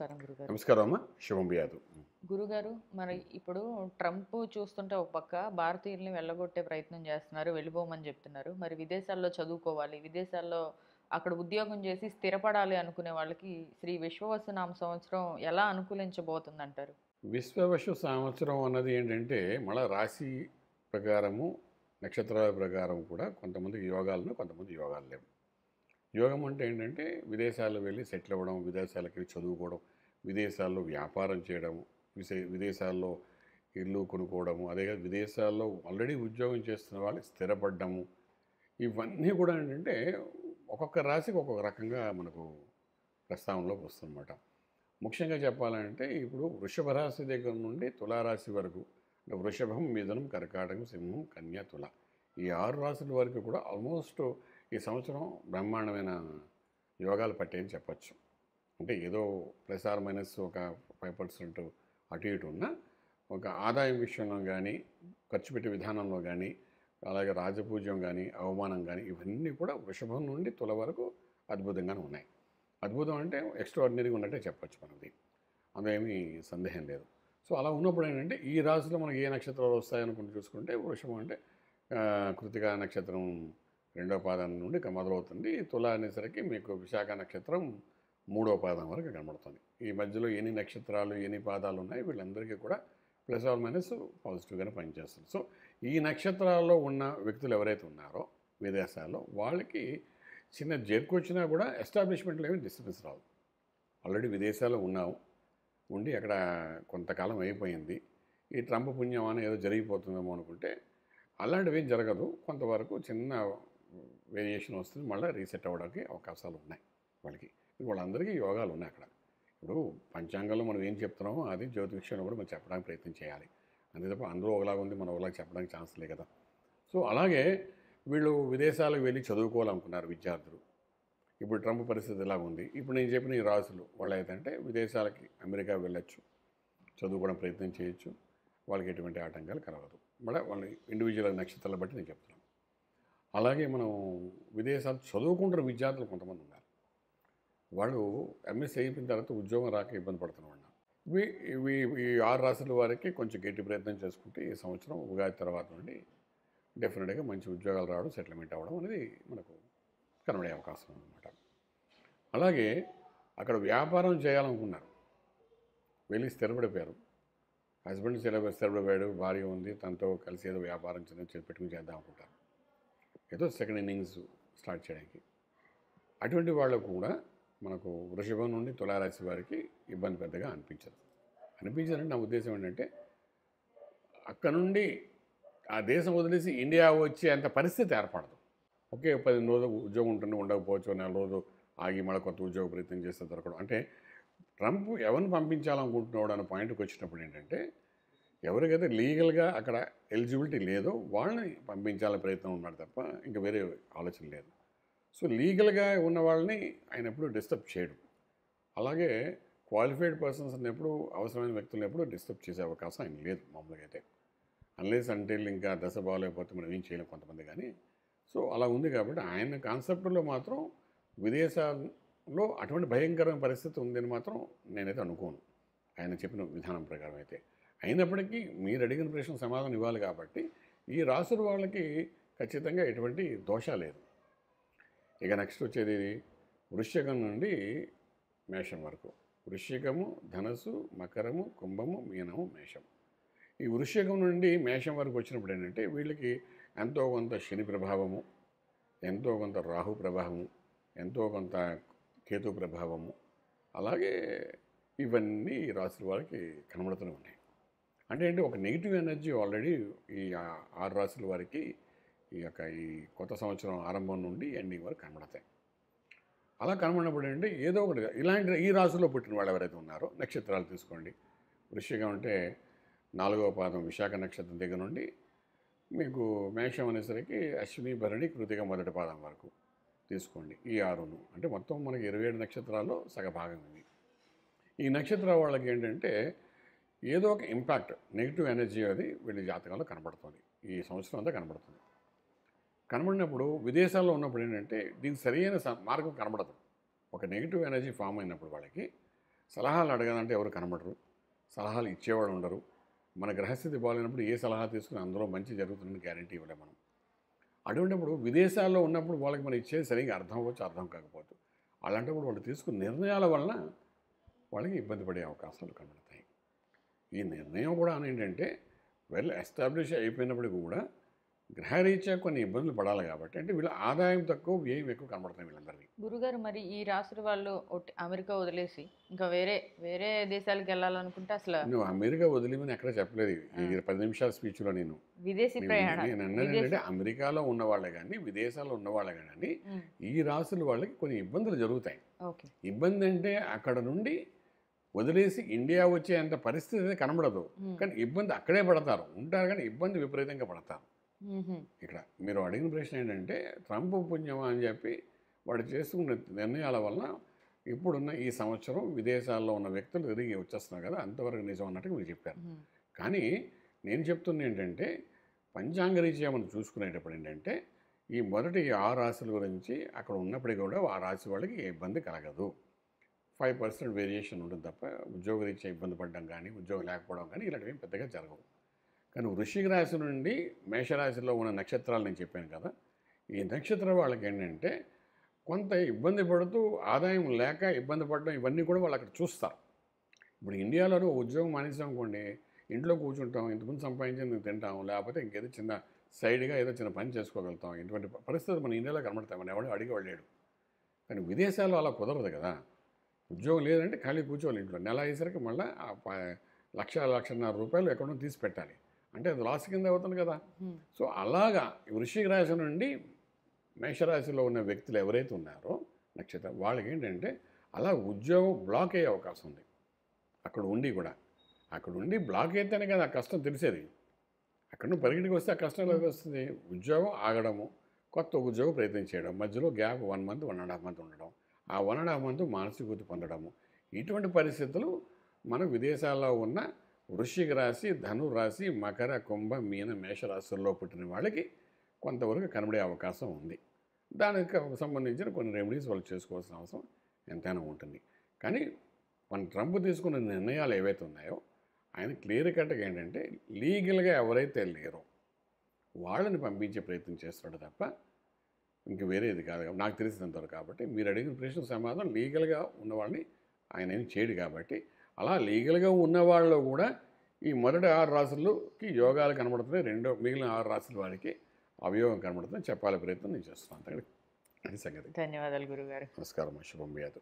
నమస్కారం గురుగారు. నమస్కారం అమ్మ. శుభం బియాదు. గురుగారు, మరి ఇప్పుడు ట్రంప్ చూస్తుంటే ఒక పక్క భారతీయుల్ని వెళ్ళగొట్టే ప్రయత్నం చేస్తున్నారు. వెళ్ళిపోమని చెప్తున్నారు. మరి విదేశాల్లో చదువుకోవాలి, విదేశాల్లో అక్కడ ఉద్యోగం చేసి స్థిరపడాలి అనుకునే వాళ్ళకి శ్రీ విశ్వవసునామ సంవత్సరం ఎలా అనుకూలించబోతుందంటారు? విశ్వవసు సంవత్సరం అన్నది ఏంటంటే మళ్ళా రాశి ప్రకారము, నక్షత్రాల ప్రకారం కూడా కొంతమందికి యోగాలను, కొంతమంది యోగాలు లేవు. యోగం అంటే ఏంటంటే విదేశాల్లో వెళ్ళి సెటిల్ అవ్వడం, విదేశాలకి వెళ్ళి చదువుకోవడం, విదేశాల్లో వ్యాపారం చేయడం, విదేశాల్లో ఇల్లు కొనుక్కోవడము, అదే కాదు విదేశాల్లో ఆల్రెడీ ఉద్యోగం చేస్తున్న వాళ్ళు స్థిరపడ్డము, ఇవన్నీ కూడా ఏంటంటే ఒక్కొక్క రాశికి ఒక్కొక్క రకంగా మనకు ప్రస్తావనలోకి వస్తుందన్నమాట. ముఖ్యంగా చెప్పాలంటే ఇప్పుడు వృషభ రాశి దగ్గర నుండి తులారాశి వరకు, అంటే వృషభం, మిథునం, కర్కాటకం, సింహం, కన్య, తుల, ఈ 6 రాశుల వరకు కూడా ఆల్మోస్ట్ ఈ సంవత్సరం బ్రహ్మాండమైన యోగాలు పట్టాయని చెప్పచ్చు. అంటే ఏదో ప్లస్ ఆర్ మైనస్ ఒక 5% అటు ఇటు ఉన్న ఒక ఆదాయం విషయంలో కానీ, ఖర్చు పెట్టే విధానంలో కానీ, అలాగే రాజపూజ్యం కానీ, అవమానం కానీ, ఇవన్నీ కూడా వృషభం నుండి తుల వరకు అద్భుతంగానే ఉన్నాయి. అద్భుతం అంటే ఎక్స్ట్రాడినరీగా ఉన్నట్టే చెప్పచ్చు మనది, అందులో ఏమీ సందేహం లేదు. సో అలా ఉన్నప్పుడు ఏంటంటే ఈ రాశిలో మనకి ఏ నక్షత్రాలు వస్తాయనుకుంటూ చూసుకుంటే వృషభం అంటే కృతికా నక్షత్రం 2వ పాదం నుండి మొదలవుతుంది. తుల అనేసరికి మీకు విశాఖ నక్షత్రం 3వ పాదం వరకు కనబడుతుంది. ఈ మధ్యలో ఎన్ని నక్షత్రాలు, ఎన్ని పాదాలు ఉన్నాయి, వీళ్ళందరికీ కూడా ప్లస్ ఆర్ మైనస్ పాజిటివ్గానే పనిచేస్తుంది. సో ఈ నక్షత్రాల్లో ఉన్న వ్యక్తులు ఎవరైతే ఉన్నారో విదేశాల్లో, వాళ్ళకి చిన్న జర్కు వచ్చినా కూడా ఎస్టాబ్లిష్మెంట్లో ఏమి డిస్టర్బెన్స్ రాదు. ఆల్రెడీ విదేశాల్లో ఉన్నాము, ఉండి అక్కడ కొంతకాలం అయిపోయింది, ఈ ట్రంప్ పుణ్యం అని ఏదో జరిగిపోతుందేమో అనుకుంటే అలాంటివి ఏం జరగదు. కొంతవరకు చిన్న వేరియేషన్ వస్తుంది, మళ్ళీ రీసెట్ అవ్వడానికి అవకాశాలు ఉన్నాయి వాళ్ళకి. వాళ్ళందరికీ యోగాలు ఉన్నాయి అక్కడ. ఇప్పుడు పంచాంగంలో మనం ఏం చెప్తున్నామో అది జ్యోతిష్యంలో కూడా మనం చెప్పడానికి ప్రయత్నం చేయాలి. అంతే తప్ప అందులో ఒకలాగా ఉంది, మనం ఒకలాగా చెప్పడానికి ఛాన్స్ లేదు కదా. సో అలాగే వీళ్ళు విదేశాలకు వెళ్ళి చదువుకోవాలనుకున్నారు విద్యార్థులు. ఇప్పుడు ట్రంప్ పరిస్థితి ఎలా ఉంది, ఇప్పుడు నేను చెప్పిన ఈ రాసులు వాళ్ళు ఏంటంటే విదేశాలకి, అమెరికా వెళ్ళొచ్చు, చదువుకోవడం ప్రయత్నం చేయొచ్చు, వాళ్ళకి ఎటువంటి ఆటంకాలు కలగదు. మళ్ళీ వాళ్ళ ఇండివిజువల్ నక్షత్రాలు బట్టి నేను చెప్తున్నాను. అలాగే మనం విదేశాలు చదువుకుంటున్న విద్యార్థులు కొంతమంది ఉన్నారు, వాళ్ళు ఎంఎస్సీ అయిపోయిన తర్వాత ఉద్యోగం రాక ఇబ్బంది పడుతున్న వాళ్ళు. ఇవి ఇవి ఈ 6 రాసుల వారికి కొంచెం గట్టి ప్రయత్నం చేసుకుంటే ఈ సంవత్సరం ఉగాది తర్వాత నుండి డెఫినెట్గా మంచి ఉద్యోగాలు రావడం, సెటిల్మెంట్ అవ్వడం అనేది మనకు కనబడే అవకాశం అనమాట. అలాగే అక్కడ వ్యాపారం చేయాలనుకున్నారు, వెళ్ళి స్థిరపడిపోయారు. హస్బెండ్ స్థిరపడిపోయాడు, భార్య ఉంది, తనతో కలిసి ఏదో వ్యాపారం పెట్టుకుని చేద్దాం అనుకుంటారు, ఏదో సెకండ్ ఇన్నింగ్స్ స్టార్ట్ చేయడానికి. అటువంటి వాళ్ళకు కూడా మనకు వృషభం నుండి తులారాశి వారికి ఇబ్బంది పెద్దగా అనిపించదంటే నా ఉద్దేశం ఏంటంటే అక్కడ నుండి ఆ దేశం వదిలేసి ఇండియా వచ్చే అంత పరిస్థితి ఏర్పడదు. ఒకే 10 రోజులు ఉద్యోగం ఉంటుంది, ఉండకపోవచ్చు, 4 రోజులు ఆగి మళ్ళీ కొత్త ఉద్యోగ ప్రయత్నం చేస్తే దొరకడం. అంటే ట్రంప్ ఎవరిని పంపించాలనుకుంటున్నాడు అనే పాయింట్కి వచ్చినప్పుడు ఏంటంటే ఎవరికైతే లీగల్గా అక్కడ ఎలిజిబిలిటీ లేదో వాళ్ళని పంపించాలనే ప్రయత్నం ఉన్నాడు తప్ప ఇంకా వేరే ఆలోచన లేదు. సో లీగల్గా ఉన్న వాళ్ళని ఆయన ఎప్పుడు డిస్టర్బ్ చేయడు. అలాగే క్వాలిఫైడ్ పర్సన్స్ ఎప్పుడు, అవసరమైన వ్యక్తులను ఎప్పుడు డిస్టర్బ్ చేసే అవకాశం ఆయన లేదు మామూలుగా అయితే, అన్లెస్ అంటే ఇంకా దశ బాగాలేకపోతే మనం ఏం చేయలేం కొంతమంది కానీ. సో అలా ఉంది కాబట్టి ఆయన కాన్సెప్ట్లో మాత్రం విదేశాల్లో అటువంటి భయంకరమైన పరిస్థితి ఉందని మాత్రం నేనైతే అనుకోను, ఆయన చెప్పిన విధానం ప్రకారం అయితే. అయినప్పటికీ మీరు అడిగిన ప్రశ్న సమాధానం ఇవ్వాలి కాబట్టి ఈ రాసుల వాళ్ళకి ఖచ్చితంగా ఎటువంటి దోషం లేదు. ఇక నెక్స్ట్ వచ్చేది వృశ్చికం నుండి మేషం వరకు. వృశ్చికము, ధనస్సు, మకరము, కుంభము, మీనము, మేషం. ఈ వృశ్చికం నుండి మేషం వరకు వచ్చినప్పుడు ఏంటంటే వీళ్ళకి ఎంతో కొంత శని ప్రభావము, ఎంతో కొంత రాహు ప్రభావము, ఎంతో కొంత కేతు ప్రభావము, అలాగే ఇవన్నీ ఈ రాశుల వారికి కనబడుతూనే ఉన్నాయి. అంటే ఏంటి, ఒక నెగిటివ్ ఎనర్జీ ఆల్రెడీ ఈ 6 రాశుల వారికి ఈ కొత్త సంవత్సరం ఆరంభం నుండి ఎండింగ్ వరకు కనబడతాయి. అలా కనబడినప్పుడు ఏంటంటే ఏదో ఒకటి ఇలాంటి ఈ రాశుల్లో పుట్టిన వాళ్ళు ఎవరైతే ఉన్నారో నక్షత్రాలు తీసుకోండి. వృశ్చికం అంటే 4వ పాదం విశాఖ నక్షత్రం దగ్గర నుండి మీకు మేషం అనేసరికి అశ్విని, భరణి, కృతిక మొదటి పాదం వరకు తీసుకోండి. ఈ 6ను అంటే మొత్తం మనకి 27 నక్షత్రాల్లో సగభాగం ఉంది. ఈ నక్షత్రాల వాళ్ళకి ఏంటంటే ఏదో ఒక ఇంపాక్ట్, నెగిటివ్ ఎనర్జీ అది వీళ్ళ జాతకంలో కనబడుతుంది, ఈ సంవత్సరం అంతా కనబడుతుంది. కనబడినప్పుడు విదేశాల్లో ఉన్నప్పుడు ఏంటంటే దీనికి సరైన మార్గం కనబడదు. ఒక నెగిటివ్ ఎనర్జీ ఫామ్ అయినప్పుడు వాళ్ళకి సలహాలు అడగాలంటే ఎవరు కనబడరు, సలహాలు ఇచ్చేవాడు ఉండరు. మన గ్రహస్థితి బాగాలేనప్పుడు ఏ సలహా తీసుకుని అందులో మంచి జరుగుతుందని గ్యారంటీ ఇవ్వలేం మనం. అటువంటిప్పుడు విదేశాల్లో ఉన్నప్పుడు వాళ్ళకి మనం ఇచ్చేది సరిగ్గా అర్థం అవ్వచ్చు, అర్థం కాకపోవచ్చు. అలాంటప్పుడు వాళ్ళు తీసుకున్న నిర్ణయాల వలన వాళ్ళకి ఇబ్బంది పడే అవకాశాలు కనబడతాయి. ఈ నిర్ణయం కూడా ఏంటంటే వెల్ ఎస్టాబ్లిష్ అయిపోయినప్పటికీ కూడా గ్రహరీత్యా కొన్ని ఇబ్బందులు పడాలి కాబట్టి, అంటే వీళ్ళ ఆదాయం తక్కువ, వ్యయం ఎక్కువ కనబడుతుంది వీళ్ళందరినీ. గురుగారు మరి ఈ రాసుల వాళ్ళు అమెరికా వదిలేసి ఇంకా వేరే వేరే దేశాలకు వెళ్ళాలనుకుంటే అసలు నువ్వు అమెరికా వదిలిమని ఎక్కడ చెప్పలేదు ఈ 10 నిమిషాల స్పీచ్లో. నేను విదేశీ ప్రయాణం నేను అన్నది ఏంటంటే అమెరికాలో ఉన్నవాళ్ళే కానీ, విదేశాల్లో ఉన్నవాళ్ళే కానీ ఈ రాసుల వాళ్ళకి కొన్ని ఇబ్బందులు జరుగుతాయి. ఓకే. ఇబ్బంది అంటే అక్కడ నుండి వదిలేసి ఇండియా వచ్చేంత పరిస్థితి కనబడదు, కానీ ఇబ్బంది అక్కడే పడతారు ఉంటారు, కానీ ఇబ్బంది విపరీతంగా పడతారు. ఇక్కడ మీరు అడిగిన ప్రశ్న ఏంటంటే ట్రంప్ పుణ్యమా అని చెప్పి వాడు చేసుకున్న నిర్ణయాల వలన ఇప్పుడున్న ఈ సంవత్సరం విదేశాల్లో ఉన్న వ్యక్తులు తిరిగి వచ్చేస్తున్నారు కదా, అంతవరకు నిజం అన్నట్టుగా మీరు చెప్పారు. కానీ నేను చెప్తున్నా ఏంటంటే పంచాంగరీత్యా మనం చూసుకునేటప్పుడు ఏంటంటే ఈ మొదటి 6 రాశుల గురించి అక్కడ ఉన్నప్పటికీ కూడా ఆ రాశి వాళ్ళకి ఏ ఇబ్బంది కలగదు. 5% వేరియేషన్ ఉంటుంది తప్ప ఉద్యోగరీత్యా ఇబ్బంది పడడం కానీ, ఉద్యోగం లేకపోవడం కానీ ఇలాంటివి పెద్దగా జరగవు. కానీ వృశ్చిక రాశి నుండి మేషరాశిలో ఉన్న నక్షత్రాలు నేను చెప్పాను కదా, ఈ నక్షత్రం వాళ్ళకి ఏంటంటే కొంత ఇబ్బంది పడుతూ ఆదాయం లేక ఇబ్బంది పడడం ఇవన్నీ కూడా వాళ్ళు అక్కడ చూస్తారు. ఇప్పుడు ఇండియాలోనూ ఉద్యోగం మానేసాం అనుకోండి, ఇంట్లో కూర్చుంటాం, ఇంతకుముందు సంపాదించింది తింటాం, లేకపోతే ఇంకేదో చిన్న సైడ్గా ఏదో చిన్న పని చేసుకోగలుగుతాం. ఇటువంటి పరిస్థితి మన ఇండియాలో కనబడతాం, మన ఎవడో అడిగి వెళ్ళాడు. కానీ విదేశాల్లో అలా కుదరదు కదా. ఉద్యోగం లేదంటే ఖాళీ కూర్చోవాలి ఇంట్లో, నెల అయ్యేసరికి మళ్ళీ లక్షన్నర రూపాయలు ఎక్కడో తీసి పెట్టాలి, అంటే అది లాస్ కింద అవుతుంది కదా. సో అలాగా వృశ్చిక రాశి నుండి మేషరాశిలో ఉన్న వ్యక్తులు ఎవరైతే ఉన్నారో నక్షత్రం వాళ్ళకి ఏంటంటే అలా ఉద్యోగం బ్లాక్ అయ్యే అవకాశం ఉంది. అక్కడ ఉండి బ్లాక్ అయితేనే కదా ఆ కష్టం తెలిసేది. అక్కడ నువ్వు పరిగెటికి వస్తే ఆ కష్టం ఎలా వస్తుంది? ఉద్యోగం ఆగడము, కొత్త ఉద్యోగం ప్రయత్నం చేయడం, మధ్యలో గ్యాప్ 1 మంత్ 1.5 మంత్ ఉండడం, ఆ 1.5 మంత్ మానసిక వృత్తి పొందడము, ఇటువంటి పరిస్థితులు మనం విదేశాల్లో ఉన్న వృశ్చిక రాశి, ధను రాశి, మకర, కుంభ, మీన, మేషరాశుల్లో పుట్టిన వాళ్ళకి కొంతవరకు కనబడే అవకాశం ఉంది. దానికి సంబంధించిన కొన్ని రెమెడీస్ వాళ్ళు చేసుకోవాల్సిన అవసరం ఎంతైనా ఉంటుంది. కానీ మన ట్రంప్ తీసుకున్న నిర్ణయాలు ఏవైతే ఉన్నాయో ఆయన క్లియర్ కట్గా ఏంటంటే లీగల్గా ఎవరైతే లేరో వాళ్ళని పంపించే ప్రయత్నం చేస్తున్నాడు తప్ప ఇంక వేరేది కాదు నాకు తెలిసినంతవరకు. కాబట్టి మీరు అడిగిన ప్రశ్న సమాధానం లీగల్గా ఉన్నవాళ్ళని ఆయన ఏం చేయడు. కాబట్టి అలా లీగల్గా ఉన్నవాళ్ళు కూడా ఈ మొదటి 6 రాశుల్లోకి యోగాలు కనబడుతున్నాయి, మిగిలిన 6 రాశుల వారికి అవయోగం కనబడుతుంది చెప్పాలి ప్రయత్నం నేను చేస్తున్నాను. అది సంగతి. ధన్యవాదాలు గురుగారు. నమస్కారం. శుభం వ్యాధు.